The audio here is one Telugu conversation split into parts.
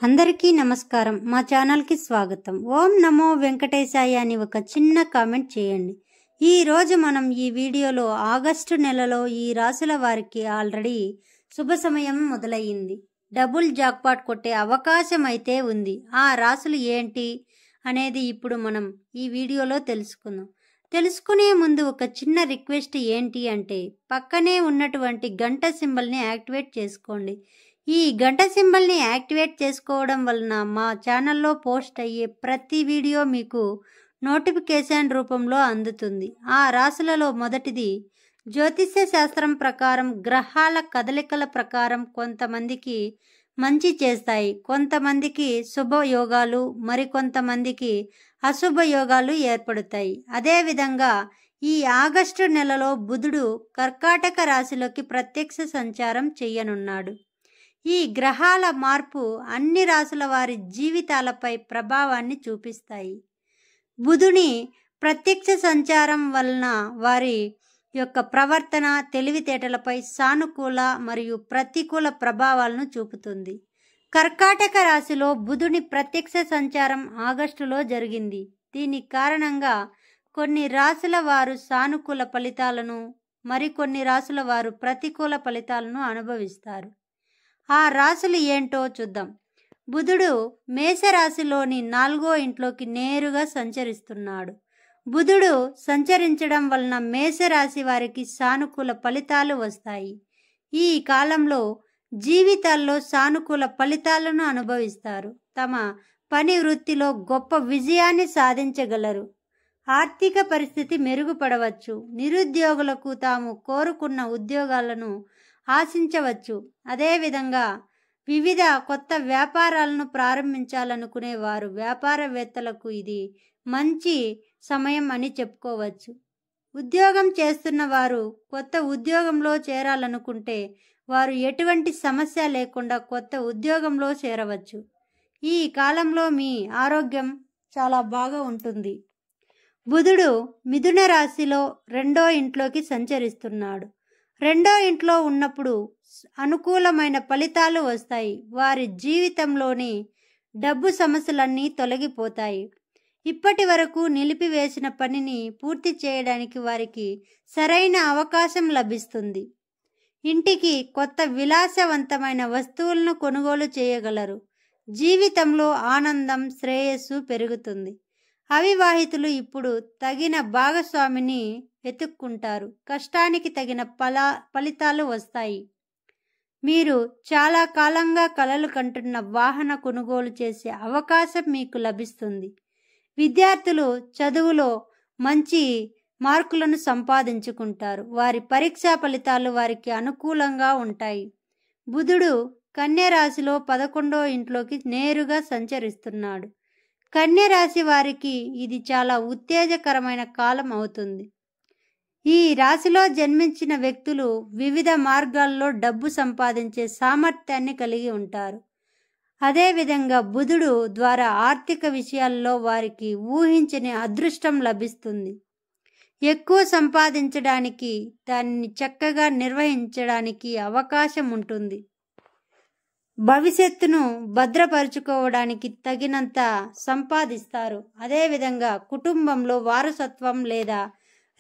అందరికీ నమస్కారం. మా ఛానల్కి స్వాగతం. ఓం నమో వెంకటేశాయ అని ఒక చిన్న కామెంట్ చేయండి. ఈ రోజు మనం ఈ వీడియోలో ఆగస్టు నెలలో ఈ రాశుల వారికి ఆల్రెడీ శుభ సమయం మొదలయ్యింది. డబుల్ జాక్పాట్ కొట్టే అవకాశం అయితే ఉంది. ఆ రాశులు ఏంటి అనేది ఇప్పుడు మనం ఈ వీడియోలో తెలుసుకుందాం. తెలుసుకునే ముందు ఒక చిన్న రిక్వెస్ట్ ఏంటి అంటే పక్కనే ఉన్నటువంటి గంట సింబల్ని యాక్టివేట్ చేసుకోండి. ఈ గంట సింబల్ని యాక్టివేట్ చేసుకోవడం వలన మా ఛానల్లో పోస్ట్ అయ్యే ప్రతి వీడియో మీకు నోటిఫికేషన్ రూపంలో అందుతుంది. ఆ రాశులలో మొదటిది జ్యోతిష్య శాస్త్రం ప్రకారం గ్రహాల కదలికల ప్రకారం కొంతమందికి మంచి చేస్తాయి, కొంతమందికి శుభయోగాలు, మరికొంతమందికి అశుభ యోగాలు ఏర్పడతాయి. అదేవిధంగా ఈ ఆగస్టు నెలలో బుధుడు కర్కాటక రాశిలోకి ప్రత్యక్ష సంచారం చేయనున్నాడు. ఈ గ్రహాల మార్పు అన్ని రాశుల వారి జీవితాలపై ప్రభావాన్ని చూపిస్తాయి. బుధుని ప్రత్యక్ష సంచారం వలన వారి యొక్క ప్రవర్తన, తెలివితేటలపై సానుకూల మరియు ప్రతికూల ప్రభావాలను చూపుతుంది. కర్కాటక రాశిలో బుధుని ప్రత్యక్ష సంచారం ఆగస్టులో జరిగింది. దీని కారణంగా కొన్ని రాశుల వారు సానుకూల ఫలితాలను, మరికొన్ని రాశుల వారు ప్రతికూల ఫలితాలను అనుభవిస్తారు. ఆ రాశులు ఏంటో చూద్దాం. బుధుడు మేషరాశిలోని 4వ ఇంట్లోకి నేరుగా సంచరిస్తున్నాడు. బుధుడు సంచరించడం వలన మేషరాశి వారికి సానుకూల ఫలితాలు వస్తాయి. ఈ కాలంలో జీవితాల్లో సానుకూల ఫలితాలను అనుభవిస్తారు. తమ పని వృత్తిలో గొప్ప విజయాన్ని సాధించగలరు. ఆర్థిక పరిస్థితి మెరుగుపడవచ్చు. నిరుద్యోగులకు తాము కోరుకున్న ఉద్యోగాలను ఆశించవచ్చు. అదేవిధంగా వివిధ కొత్త వ్యాపారాలను ప్రారంభించాలనుకునే వారు, వ్యాపారవేత్తలకు ఇది మంచి సమయం అని చెప్పుకోవచ్చు. ఉద్యోగం చేస్తున్న వారు కొత్త ఉద్యోగంలో చేరాలనుకుంటే వారు ఎటువంటి సమస్య లేకుండా కొత్త ఉద్యోగంలో చేరవచ్చు. ఈ కాలంలో మీ ఆరోగ్యం చాలా బాగా ఉంటుంది. బుధుడు మిథున రాశిలో 2వ ఇంట్లోకి సంచరిస్తున్నాడు. 2వ ఇంట్లో ఉన్నప్పుడు అనుకూలమైన ఫలితాలు వస్తాయి. వారి జీవితంలోని డబ్బు సమస్యలన్నీ తొలగిపోతాయి. ఇప్పటి వరకు నిలిపివేసిన పనిని పూర్తి చేయడానికి వారికి సరైన అవకాశం లభిస్తుంది. ఇంటికి కొత్త విలాసవంతమైన వస్తువులను కొనుగోలు చేయగలరు. జీవితంలో ఆనందం, శ్రేయస్సు పెరుగుతుంది. అవివాహితులు ఇప్పుడు తగిన భాగస్వామిని వెతుక్కుంటారు. కష్టానికి తగిన ఫలితాలు వస్తాయి. మీరు చాలా కాలంగా కలలు కంటున్న వాహన కొనుగోలు చేసే అవకాశం మీకు లభిస్తుంది. విద్యార్థులు చదువులో మంచి మార్కులను సంపాదించుకుంటారు. వారి పరీక్షా ఫలితాలు వారికి అనుకూలంగా ఉంటాయి. బుధుడు కన్య రాశిలో 11వ ఇంట్లోకి నేరుగా సంచరిస్తున్నాడు. కన్య రాశి వారికి ఇది చాలా ఉత్తేజకరమైన కాలం అవుతుంది. ఈ రాశిలో జన్మించిన వ్యక్తులు వివిధ మార్గాల్లో డబ్బు సంపాదించే సామర్థ్యాన్ని కలిగి ఉంటారు. అదేవిధంగా బుధుడు ద్వారా ఆర్థిక విషయాల్లో వారికి ఊహించని అదృష్టం లభిస్తుంది. ఎక్కువ సంపాదించడానికి, దానిని చక్కగా నిర్వహించడానికి అవకాశం ఉంటుంది. భవిష్యత్తును భద్రపరుచుకోవడానికి తగినంత సంపాదిస్తారు. అదేవిధంగా కుటుంబంలో వారసత్వం లేదా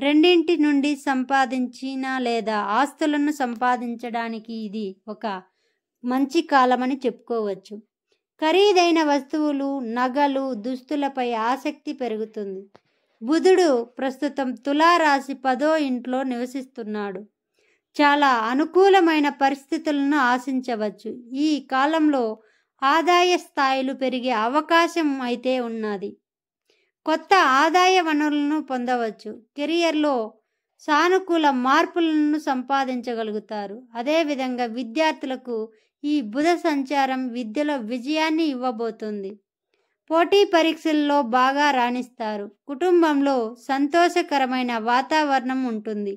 రెండింటి నుండి సంపాదించిన లేదా ఆస్తులను సంపాదించడానికి ఇది ఒక మంచి కాలమని చెప్పుకోవచ్చు. ఖరీదైన వస్తువులు, నగలు, దుస్తులపై ఆసక్తి పెరుగుతుంది. బుధుడు ప్రస్తుతం తులారాశి 10వ ఇంట్లో నివసిస్తున్నాడు. చాలా అనుకూలమైన పరిస్థితులను ఆశించవచ్చు. ఈ కాలంలో ఆదాయ స్థాయిలు పెరిగే అవకాశం అయితే ఉన్నది. కొత్త ఆదాయ వనరులను పొందవచ్చు. కెరియర్లో సానుకూల మార్పులను సంపాదించగలుగుతారు. అదేవిధంగా విద్యార్థులకు ఈ బుధ సంచారం విద్యలో విజయాన్ని ఇవ్వబోతుంది. పోటీ పరీక్షల్లో బాగా రాణిస్తారు. కుటుంబంలో సంతోషకరమైన వాతావరణం ఉంటుంది.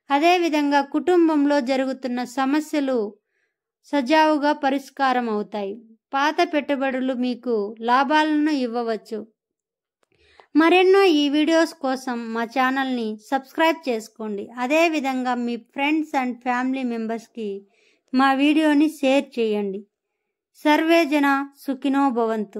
అదేవిధంగా కుటుంబంలో జరుగుతున్న సమస్యలు సజావుగా పరిష్కారం అవుతాయి. పాత పెట్టుబడులు మీకు లాభాలను ఇవ్వవచ్చు. మరెన్నో ఈ వీడియోస్ కోసం మా ఛానల్ని సబ్స్క్రైబ్ చేసుకోండి. అదేవిధంగా మీ ఫ్రెండ్స్ అండ్ ఫ్యామిలీ మెంబర్స్కి మా వీడియోని షేర్ చేయండి. సర్వే జన సుఖినో భవంతు.